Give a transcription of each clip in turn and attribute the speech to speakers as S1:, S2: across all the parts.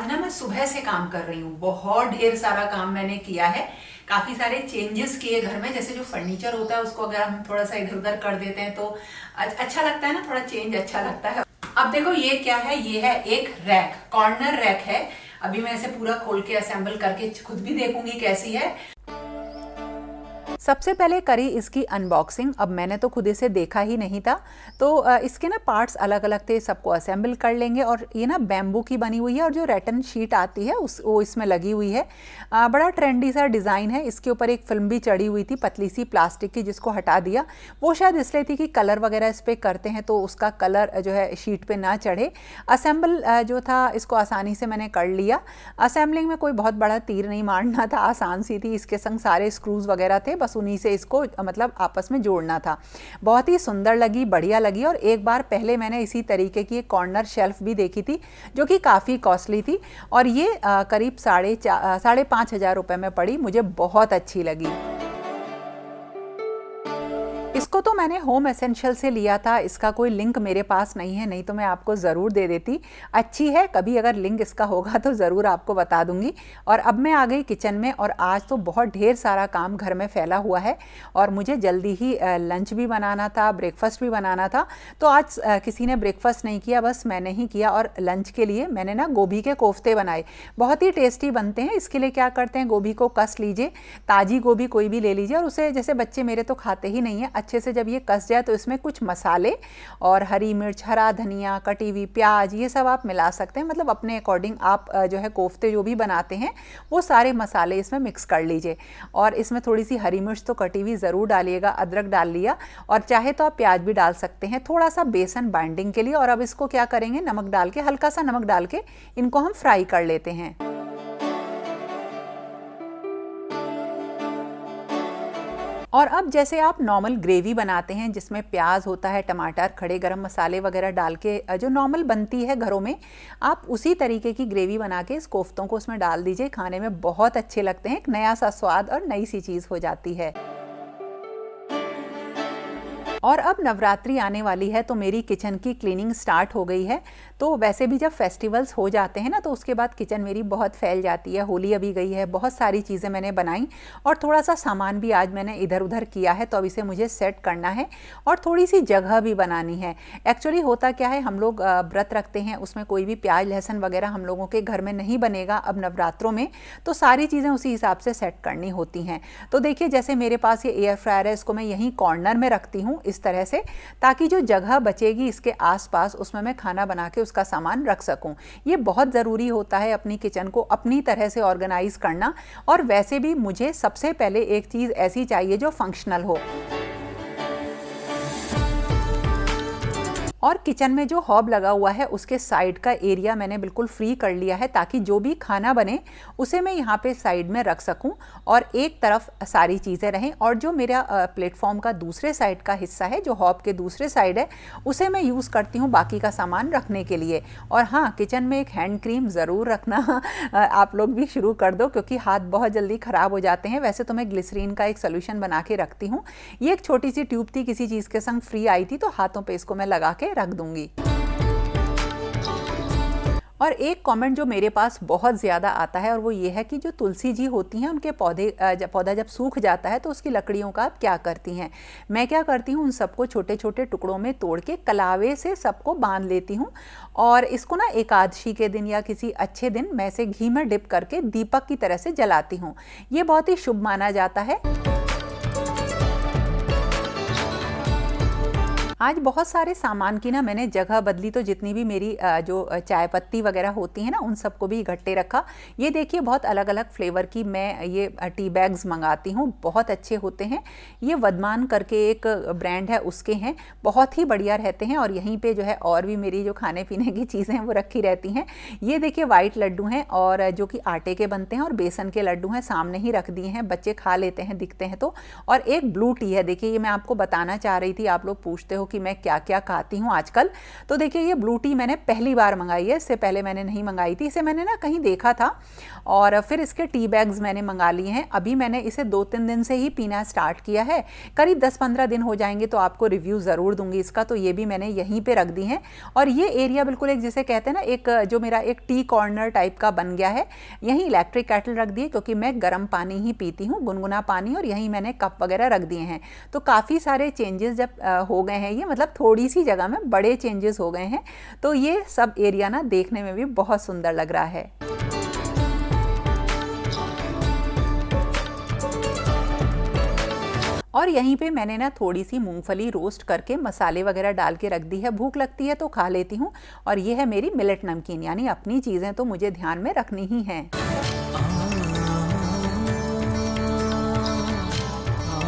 S1: आज ना मैं सुबह से काम कर रही हूँ। बहुत ढेर सारा काम मैंने किया है। काफी सारे चेंजेस किए घर में। जैसे जो फर्नीचर होता है उसको अगर हम थोड़ा सा इधर उधर कर देते हैं तो अच्छा लगता है ना, थोड़ा चेंज अच्छा लगता है। अब देखो ये क्या है, ये है एक रैक, कॉर्नर रैक है। अभी मैं इसे पूरा खोल के असेंबल करके खुद भी देखूंगी कैसी है। सबसे पहले करी इसकी अनबॉक्सिंग। अब मैंने तो खुद इसे देखा ही नहीं था, तो इसके ना पार्ट्स अलग अलग थे, सबको असेंबल कर लेंगे। और ये ना बैम्बू की बनी हुई है और जो रेटन शीट आती है वो इसमें लगी हुई है। बड़ा ट्रेंडी सा डिज़ाइन है। इसके ऊपर एक फिल्म भी चढ़ी हुई थी पतली सी प्लास्टिक की, जिसको हटा दिया। वो शायद इसलिए थी कि कलर वगैरह इस पर करते हैं तो उसका कलर जो है शीट पे ना चढ़े। असेंबल जो था इसको आसानी से मैंने कर लिया। असेंबलिंग में कोई बहुत बड़ा तीर नहीं मारना था, आसान सी थी। इसके संग सारे स्क्रूज वगैरह थे, बस उन्हीं से इसको मतलब आपस में जोड़ना था। बहुत ही सुंदर लगी, बढ़िया लगी। और एक बार पहले मैंने इसी तरीके की एक कॉर्नर शेल्फ भी देखी थी जो कि काफ़ी कॉस्टली थी, और ये करीब 5,500 रुपये में पड़ी। मुझे बहुत अच्छी लगी। इसको तो मैंने होम एसेंशियल से लिया था। इसका कोई लिंक मेरे पास नहीं है, नहीं तो मैं आपको ज़रूर दे देती। अच्छी है, कभी अगर लिंक इसका होगा तो ज़रूर आपको बता दूंगी। और अब मैं आ गई किचन में, और आज तो बहुत ढेर सारा काम घर में फैला हुआ है और मुझे जल्दी ही लंच भी बनाना था, ब्रेकफास्ट भी बनाना था। तो आज किसी ने ब्रेकफास्ट नहीं किया, बस मैंने ही किया। और लंच के लिए मैंने ना गोभी के कोफ्ते बनाए, बहुत ही टेस्टी बनते हैं। इसके लिए क्या करते हैं, गोभी को कस लीजिए, ताज़ी गोभी कोई भी ले लीजिए, और उसे, जैसे बच्चे मेरे तो खाते ही नहीं है, अच्छे से जब ये कस जाए तो इसमें कुछ मसाले और हरी मिर्च, हरा धनिया, कटी हुई प्याज, ये सब आप मिला सकते हैं। मतलब अपने अकॉर्डिंग आप जो है कोफ्ते जो भी बनाते हैं वो सारे मसाले इसमें मिक्स कर लीजिए। और इसमें थोड़ी सी हरी मिर्च तो कटी हुई ज़रूर डालिएगा, अदरक डाल लिया, और चाहे तो आप प्याज भी डाल सकते हैं, थोड़ा सा बेसन बाइंडिंग के लिए। और अब इसको क्या करेंगे, नमक डाल के, हल्का सा नमक डाल के इनको हम फ्राई कर लेते हैं। और अब जैसे आप नॉर्मल ग्रेवी बनाते हैं जिसमें प्याज होता है, टमाटर, खड़े गरम मसाले वगैरह डाल के जो नॉर्मल बनती है घरों में, आप उसी तरीके की ग्रेवी बना के इस कोफ्तों को उसमें डाल दीजिए। खाने में बहुत अच्छे लगते हैं, एक नया सा स्वाद और नई सी चीज़ हो जाती है। और अब नवरात्रि आने वाली है तो मेरी किचन की क्लीनिंग स्टार्ट हो गई है। तो वैसे भी जब फेस्टिवल्स हो जाते हैं ना तो उसके बाद किचन मेरी बहुत फैल जाती है। होली अभी गई है, बहुत सारी चीज़ें मैंने बनाई, और थोड़ा सा सामान भी आज मैंने इधर उधर किया है। तो अब इसे मुझे सेट करना है और थोड़ी सी जगह भी बनानी है। एक्चुअली होता क्या है, हम लोग व्रत रखते हैं, उसमें कोई भी प्याज लहसुन वगैरह हम लोगों के घर में नहीं बनेगा अब नवरात्रों में, तो सारी चीज़ें उसी हिसाब से सेट करनी होती हैं। तो देखिए, जैसे मेरे पास ये एयर फ्रायर है, इसको मैं यहीं कॉर्नर में रखती हूँ इस तरह से, ताकि जो जगह बचेगी इसके आसपास उसमें मैं खाना बना के उसका सामान रख सकूं। ये बहुत ज़रूरी होता है अपनी किचन को अपनी तरह से ऑर्गेनाइज करना। और वैसे भी मुझे सबसे पहले एक चीज़ ऐसी चाहिए जो फंक्शनल हो। और किचन में जो हॉब लगा हुआ है उसके साइड का एरिया मैंने बिल्कुल फ्री कर लिया है, ताकि जो भी खाना बने उसे मैं यहाँ पे साइड में रख सकूँ और एक तरफ सारी चीज़ें रहें। और जो मेरा प्लेटफॉर्म का दूसरे साइड का हिस्सा है, जो हॉब के दूसरे साइड है, उसे मैं यूज़ करती हूँ बाकी का सामान रखने के लिए। और हाँ, किचन में एक हैंड क्रीम ज़रूर रखना आप लोग भी शुरू कर दो, क्योंकि हाथ बहुत जल्दी ख़राब हो जाते हैं। वैसे तो मैं ग्लिसरीन का एक सोल्यूशन बना के रखती हूँ। ये एक छोटी सी ट्यूब थी, किसी चीज़ के संग फ्री आई थी, तो हाथों पर इसको मैं लगा के रख दूंगी। और एक कमेंट जो मेरे पास बहुत ज़्यादा आता है, और वो ये है कि जो तुलसी जी होती हैं उनके पौधा जब सूख जाता है तो उसकी लकड़ियों का आप क्या करती हैं। मैं क्या करती हूँ, उन सबको छोटे छोटे टुकड़ों में तोड़ के कलावे से सबको बांध लेती हूँ, और इसको ना एकादशी के दिन या किसी अच्छे दिन मैं इसे घी में डिप करके दीपक की तरह से जलाती हूँ। ये बहुत ही शुभ माना जाता है। आज बहुत सारे सामान की ना मैंने जगह बदली, तो जितनी भी मेरी जो चाय पत्ती वगैरह होती है ना उन सबको भी इकट्ठे रखा। ये देखिए, बहुत अलग अलग फ्लेवर की मैं ये टी बैग्स मंगाती हूँ, बहुत अच्छे होते हैं। ये वदमान करके एक ब्रांड है, उसके हैं, बहुत ही बढ़िया रहते हैं। और यहीं पे जो है और भी मेरी जो खाने पीने की चीज़ें हैं वो रखी रहती हैं। ये देखिए, वाइट लड्डू हैं और जो कि आटे के बनते हैं, और बेसन के लड्डू हैं, सामने ही रख दिए हैं, बच्चे खा लेते हैं दिखते हैं तो। और एक ब्लू टी है, देखिए ये मैं आपको बताना चाह रही थी, आप लोग पूछते हो कि मैं क्या क्या खाती हूँ आजकल। तो देखिए ये ब्लू टी मैंने पहली बार मंगाई है, इससे पहले मैंने नहीं मंगाई थी। इसे मैंने ना कहीं देखा था और फिर इसके टी बैग्स मैंने मंगा लिए हैं। अभी मैंने इसे 2-3 दिन से ही पीना स्टार्ट किया है, करीब 10-15 दिन हो जाएंगे तो आपको रिव्यू ज़रूर दूंगी इसका। तो ये भी मैंने यहीं पे रख दी हैं और ये एरिया बिल्कुल एक जिसे कहते हैं ना, एक जो मेरा एक टी कॉर्नर टाइप का बन गया है। यहीं इलेक्ट्रिक केटल रख दी है क्योंकि मैं गर्म पानी ही पीती हूँ, गुनगुना पानी, और यहीं मैंने कप वगैरह रख दिए हैं। तो काफ़ी सारे चेंजेस जब हो गए हैं, ये मतलब थोड़ी सी जगह में बड़े चेंजेस हो गए हैं। तो ये सब एरिया ना देखने में भी बहुत सुंदर लग रहा है। और यहीं पे मैंने ना थोड़ी सी मूंगफली रोस्ट करके मसाले वगैरह डाल के रख दी है। भूख लगती है तो खा लेती हूँ। और ये है मेरी मिलेट नमकीन, यानी अपनी चीज़ें तो मुझे ध्यान में रखनी ही हैं।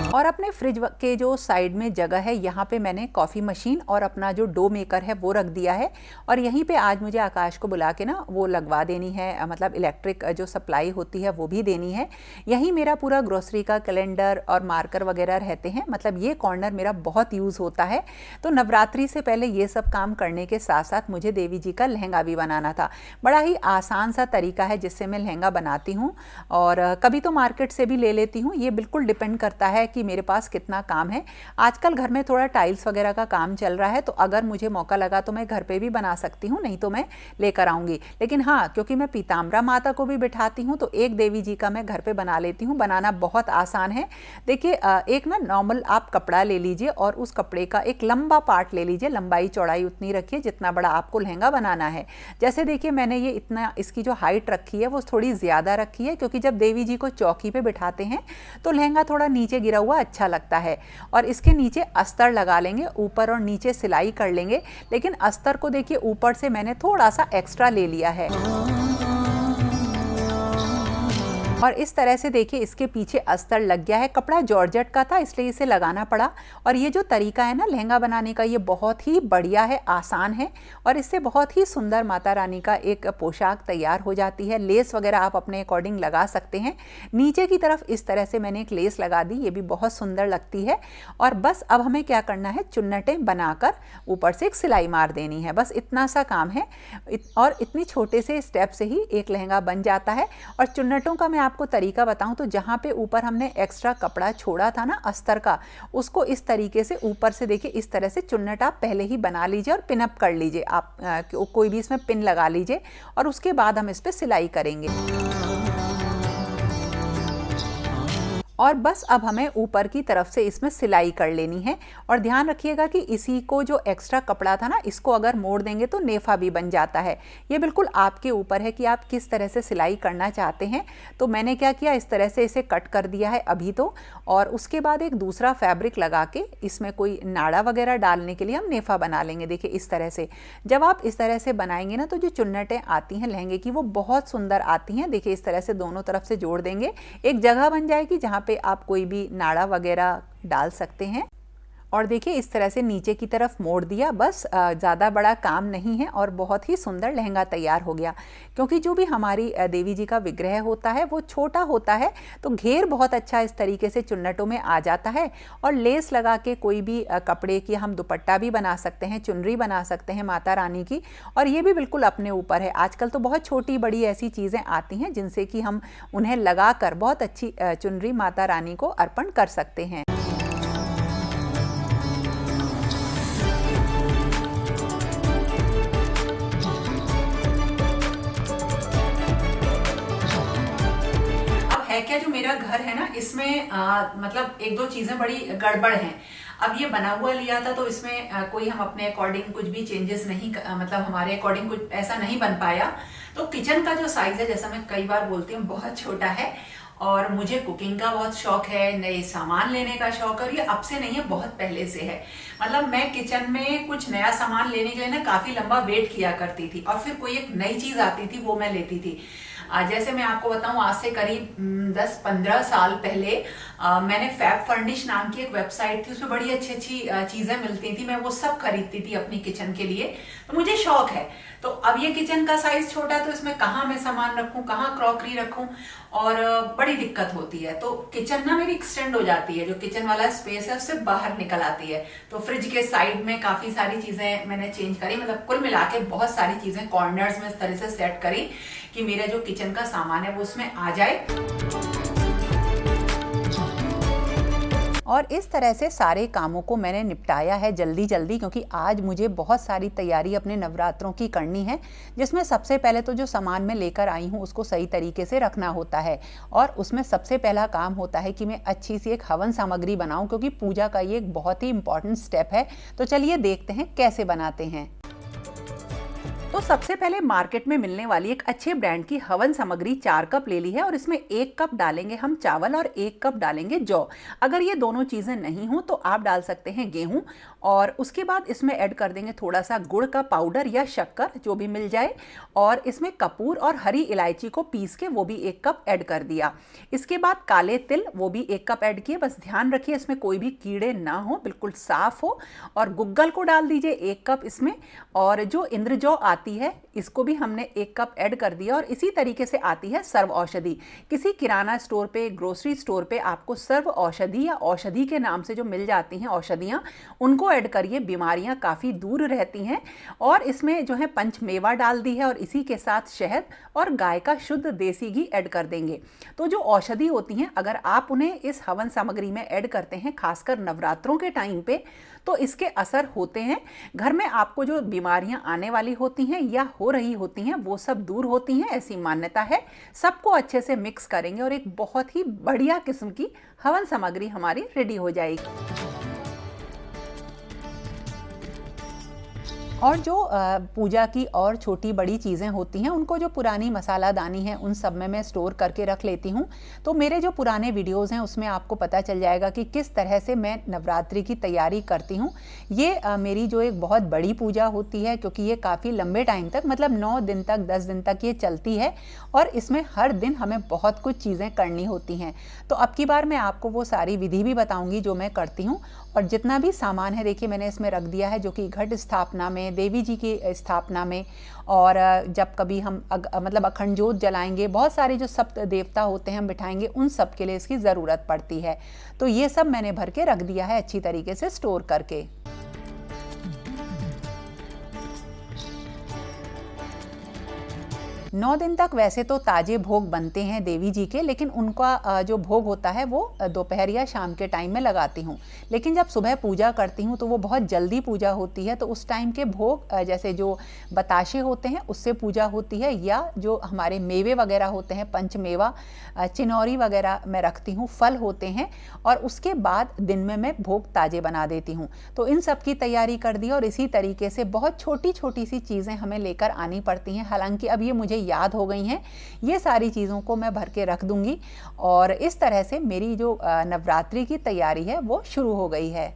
S1: और अपने फ्रिज के जो साइड में जगह है, यहाँ पे मैंने कॉफ़ी मशीन और अपना जो डो मेकर है वो रख दिया है। और यहीं पे आज मुझे आकाश को बुला के ना वो लगवा देनी है, मतलब इलेक्ट्रिक जो सप्लाई होती है वो भी देनी है। यहीं मेरा पूरा ग्रोसरी का कैलेंडर और मार्कर वगैरह रहते हैं, मतलब ये कॉर्नर मेरा बहुत यूज़ होता है। तो नवरात्रि से पहले ये सब काम करने के साथ साथ मुझे देवी जी का लहंगा भी बनाना था। बड़ा ही आसान सा तरीका है जिससे मैं लहंगा बनाती हूँ, और कभी तो मार्केट से भी ले लेती हूँ। ये बिल्कुल डिपेंड करता है कि मेरे पास कितना काम है। आजकल घर में थोड़ा टाइल्स वगैरह का काम चल रहा है, तो अगर मुझे मौका लगा तो मैं घर पे भी बना सकती हूँ, नहीं तो मैं लेकर आऊँगी। लेकिन हाँ, क्योंकि मैं पीताम्बरा माता को भी बिठाती हूँ तो एक देवी जी का मैं घर पे बना लेती हूँ। बनाना बहुत आसान है। देखिए एक ना नॉर्मल आप कपड़ा ले लीजिए और उस कपड़े का एक लंबा पार्ट ले लीजिए, लंबाई चौड़ाई उतनी रखिए जितना बड़ा आपको लहंगा बनाना है। जैसे देखिए मैंने ये इतना, इसकी जो हाइट रखी है वो थोड़ी ज़्यादा रखी है, क्योंकि जब देवी जी को चौकी पे बिठाते हैं तो लहंगा थोड़ा नीचे गिरा हुआ अच्छा लगता है। और इसके नीचे अस्तर लगा लेंगे, ऊपर और नीचे सिलाई कर लेंगे। लेकिन अस्तर को देखिए ऊपर से मैंने थोड़ा सा एक्स्ट्रा ले लिया है, और इस तरह से देखिए इसके पीछे अस्तर लग गया है। कपड़ा जॉर्जेट का था इसलिए इसे लगाना पड़ा। और ये जो तरीका है ना लहंगा बनाने का, ये बहुत ही बढ़िया है, आसान है, और इससे बहुत ही सुंदर माता रानी का एक पोशाक तैयार हो जाती है। लेस वगैरह आप अपने अकॉर्डिंग लगा सकते हैं। नीचे की तरफ इस तरह से मैंने एक लेस लगा दी, ये भी बहुत सुंदर लगती है। और बस अब हमें क्या करना है, चुन्नटें बनाकर ऊपर से एक सिलाई मार देनी है, बस इतना सा काम है। और इतनी छोटे से स्टेप से ही एक लहंगा बन जाता है। और चुन्नटों का मैं आपको तरीका बताऊं तो जहां पे ऊपर हमने एक्स्ट्रा कपड़ा छोड़ा था ना अस्तर का, उसको इस तरीके से ऊपर से देखिए इस तरह से चुन्नट आप पहले ही बना लीजिए और पिन अप कर लीजिए। आप कोई भी इसमें पिन लगा लीजिए और उसके बाद हम इस पे सिलाई करेंगे। और बस अब हमें ऊपर की तरफ से इसमें सिलाई कर लेनी है। और ध्यान रखिएगा कि इसी को जो एक्स्ट्रा कपड़ा था ना, इसको अगर मोड़ देंगे तो नेफा भी बन जाता है। ये बिल्कुल आपके ऊपर है कि आप किस तरह से सिलाई करना चाहते हैं। तो मैंने क्या किया, इस तरह से इसे कट कर दिया है अभी तो। और उसके बाद एक दूसरा फैब्रिक लगा के इसमें कोई नाड़ा वगैरह डालने के लिए हम नेफा बना लेंगे। देखिए इस तरह से जब आप इस तरह से बनाएंगे ना, तो जो चुन्नटें आती हैं लहंगे की वो बहुत सुंदर आती हैं। देखिए इस तरह से दोनों तरफ से जोड़ देंगे, एक जगह बन जाएगी जहाँ पे आप कोई भी नाड़ा वगैरह डाल सकते हैं। और देखिए इस तरह से नीचे की तरफ मोड़ दिया, बस ज़्यादा बड़ा काम नहीं है और बहुत ही सुंदर लहंगा तैयार हो गया। क्योंकि जो भी हमारी देवी जी का विग्रह होता है वो छोटा होता है, तो घेर बहुत अच्छा इस तरीके से चुन्नटों में आ जाता है। और लेस लगा के कोई भी कपड़े की हम दुपट्टा भी बना सकते हैं, चुनरी बना सकते हैं माता रानी की। और ये भी बिल्कुल अपने ऊपर है। आजकल तो बहुत छोटी बड़ी ऐसी चीज़ें आती हैं जिनसे कि हम उन्हें लगा कर बहुत अच्छी चुनरी माता रानी को अर्पण कर सकते हैं। क्या जो मेरा घर है ना, इसमें मतलब एक दो चीजें बड़ी गड़बड़ हैं। अब ये बना हुआ लिया था तो इसमें कोई हम अपने अकॉर्डिंग कुछ भी चेंजेस नहीं, मतलब हमारे अकॉर्डिंग कुछ ऐसा नहीं बन पाया। तो किचन का जो साइज है, जैसा मैं कई बार बोलती हूँ, बहुत छोटा है। और मुझे कुकिंग का बहुत शौक है, नए सामान लेने का शौक है। और ये अब से नहीं है, बहुत पहले से है। मतलब मैं किचन में कुछ नया सामान लेने के लिए ना काफी लंबा वेट किया करती थी, और फिर कोई एक नई चीज आती थी वो मैं लेती थी। जैसे मैं आपको बताऊं, आज से करीब 10-15 साल पहले मैंने फैब फर्निश नाम की एक वेबसाइट थी, उसमें बड़ी अच्छी अच्छी चीजें मिलती थी, मैं वो सब खरीदती थी अपनी किचन के लिए। तो मुझे शौक है। तो अब ये किचन का साइज छोटा है, तो इसमें कहाँ मैं सामान रखूं, कहाँ क्रॉकरी रखूं, और बड़ी दिक्कत होती है। तो किचन ना मेरी एक्सटेंड हो जाती है, जो किचन वाला स्पेस है उससे बाहर निकल आती है। तो फ्रिज के साइड में काफी सारी चीजें मैंने चेंज करी, मतलब कुल मिला के बहुत सारी चीजें कॉर्नर्स में इस तरह से सेट करी कि मेरा जो किचन का सामान है वो उसमें आ जाए। और इस तरह से सारे कामों को मैंने निपटाया है जल्दी जल्दी, क्योंकि आज मुझे बहुत सारी तैयारी अपने नवरात्रों की करनी है, जिसमें सबसे पहले तो जो सामान मैं लेकर आई हूँ उसको सही तरीके से रखना होता है। और उसमें सबसे पहला काम होता है कि मैं अच्छी सी एक हवन सामग्री बनाऊँ, क्योंकि पूजा का ये एक बहुत ही इंपॉर्टेंट स्टेप है। तो चलिए देखते हैं कैसे बनाते हैं। तो सबसे पहले मार्केट में मिलने वाली एक अच्छे ब्रांड की हवन सामग्री 4 कप ले ली है, और इसमें 1 कप डालेंगे हम चावल और 1 कप डालेंगे जौ। अगर ये दोनों चीज़ें नहीं हो तो आप डाल सकते हैं गेहूं। और उसके बाद इसमें ऐड कर देंगे थोड़ा सा गुड़ का पाउडर या शक्कर, जो भी मिल जाए। और इसमें कपूर और हरी इलायची को पीस के वो भी 1 कप ऐड कर दिया। इसके बाद काले तिल, वो भी 1 कप ऐड किए। बस ध्यान रखिए इसमें कोई भी कीड़े ना हो, बिल्कुल साफ हो। और गुग्गल को डाल दीजिए 1 कप इसमें। और जो इंद्रजौ आती है इसको भी हमने 1 कप ऐड कर दिया। और इसी तरीके से आती है सर्व औषधि। किसी किराना स्टोर पे, ग्रोसरी स्टोर पे आपको सर्व औषधि या औषधि के नाम से जो मिल जाती हैं औषधियाँ, उनको ऐड करिए, बीमारियां काफ़ी दूर रहती हैं। और इसमें जो है पंचमेवा डाल दी है, और इसी के साथ शहद और गाय का शुद्ध देसी घी ऐड कर देंगे। तो जो औषधि होती हैं, अगर आप उन्हें इस हवन सामग्री में ऐड करते हैं, खासकर नवरात्रों के टाइम पे, तो इसके असर होते हैं। घर में आपको जो बीमारियां आने वाली होती हैं या हो रही होती हैं वो सब दूर होती हैं, ऐसी मान्यता है। सबको अच्छे से मिक्स करेंगे और एक बहुत ही बढ़िया किस्म की हवन सामग्री हमारी रेडी हो जाएगी। और जो पूजा की और छोटी बड़ी चीज़ें होती हैं, उनको जो पुरानी मसालादानी है उन सब में मैं स्टोर करके रख लेती हूँ। तो मेरे जो पुराने वीडियोज़ हैं उसमें आपको पता चल जाएगा कि किस तरह से मैं नवरात्रि की तैयारी करती हूँ। ये मेरी जो एक बहुत बड़ी पूजा होती है, क्योंकि ये काफ़ी लंबे टाइम तक, मतलब 9 दिन तक, 10 दिन तक ये चलती है। और इसमें हर दिन हमें बहुत कुछ चीज़ें करनी होती हैं। तो अब की बार मैं आपको वो सारी विधि भी बताऊँगी जो मैं करती हूँ। और जितना भी सामान है देखिए मैंने इसमें रख दिया है, जो कि घट स्थापना में, देवी जी की स्थापना में, और जब कभी हम मतलब अखंड जोत जलाएंगे, बहुत सारे जो सप्त देवता होते हैं हम बिठाएंगे, उन सब के लिए इसकी ज़रूरत पड़ती है। तो ये सब मैंने भर के रख दिया है अच्छी तरीके से स्टोर करके। 9 दिन तक वैसे तो ताजे भोग बनते हैं देवी जी के, लेकिन उनका जो भोग होता है वो दोपहर या शाम के टाइम में लगाती हूँ। लेकिन जब सुबह पूजा करती हूँ तो वो बहुत जल्दी पूजा होती है, तो उस टाइम के भोग जैसे जो बताशे होते हैं उससे पूजा होती है, या जो हमारे मेवे वगैरह होते हैं, पंचमेवा, चिनौरी वगैरह मैं रखती हूँ, फल होते हैं। और उसके बाद दिन में मैं भोग ताजे बना देती हूँ। तो इन सब की तैयारी कर दी। और इसी तरीके से बहुत छोटी छोटी सी चीज़ें हमें लेकर आनी पड़ती हैं। हालांकि अब ये मुझे याद हो गई हैं, ये सारी चीज़ों को मैं भर के रख दूंगी। और इस तरह से मेरी जो नवरात्रि की तैयारी है वो शुरू हो गई है।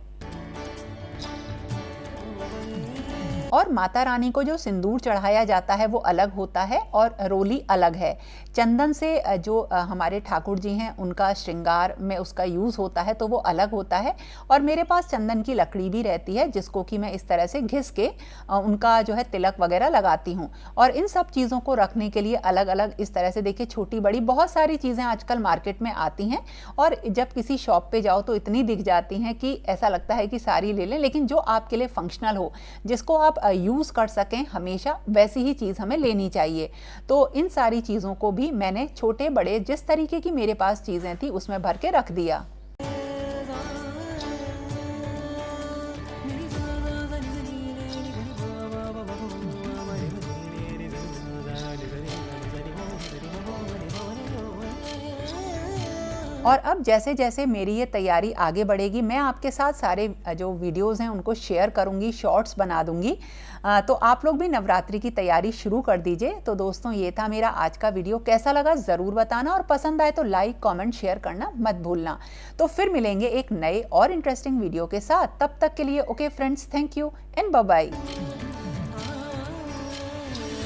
S1: और माता रानी को जो सिंदूर चढ़ाया जाता है वो अलग होता है और रोली अलग है। चंदन से जो हमारे ठाकुर जी हैं उनका श्रृंगार में उसका यूज़ होता है तो वो अलग होता है। और मेरे पास चंदन की लकड़ी भी रहती है जिसको कि मैं इस तरह से घिस के उनका जो है तिलक वगैरह लगाती हूँ। और इन सब चीज़ों को रखने के लिए अलग अलग इस तरह से देखिए छोटी बड़ी बहुत सारी चीज़ें आजकल मार्केट में आती हैं। और जब किसी शॉप पे जाओ तो इतनी दिख जाती हैं कि ऐसा लगता है कि सारी ले लें, लेकिन जो आपके लिए फंक्शनल हो, जिसको आप यूज़ कर सकें, हमेशा वैसी ही चीज़ हमें लेनी चाहिए। तो इन सारी चीज़ों को भी मैंने छोटे बड़े जिस तरीके की मेरे पास चीज़ें थी उसमें भर के रख दिया। और अब जैसे जैसे मेरी ये तैयारी आगे बढ़ेगी मैं आपके साथ सारे जो वीडियोस हैं उनको शेयर करूंगी, शॉर्ट्स बना दूंगी। तो आप लोग भी नवरात्रि की तैयारी शुरू कर दीजिए। तो दोस्तों ये था मेरा आज का वीडियो, कैसा लगा ज़रूर बताना, और पसंद आए तो लाइक कमेंट शेयर करना मत भूलना। तो फिर मिलेंगे एक नए और इंटरेस्टिंग वीडियो के साथ। तब तक के लिए okay friends, thank you and bye bye.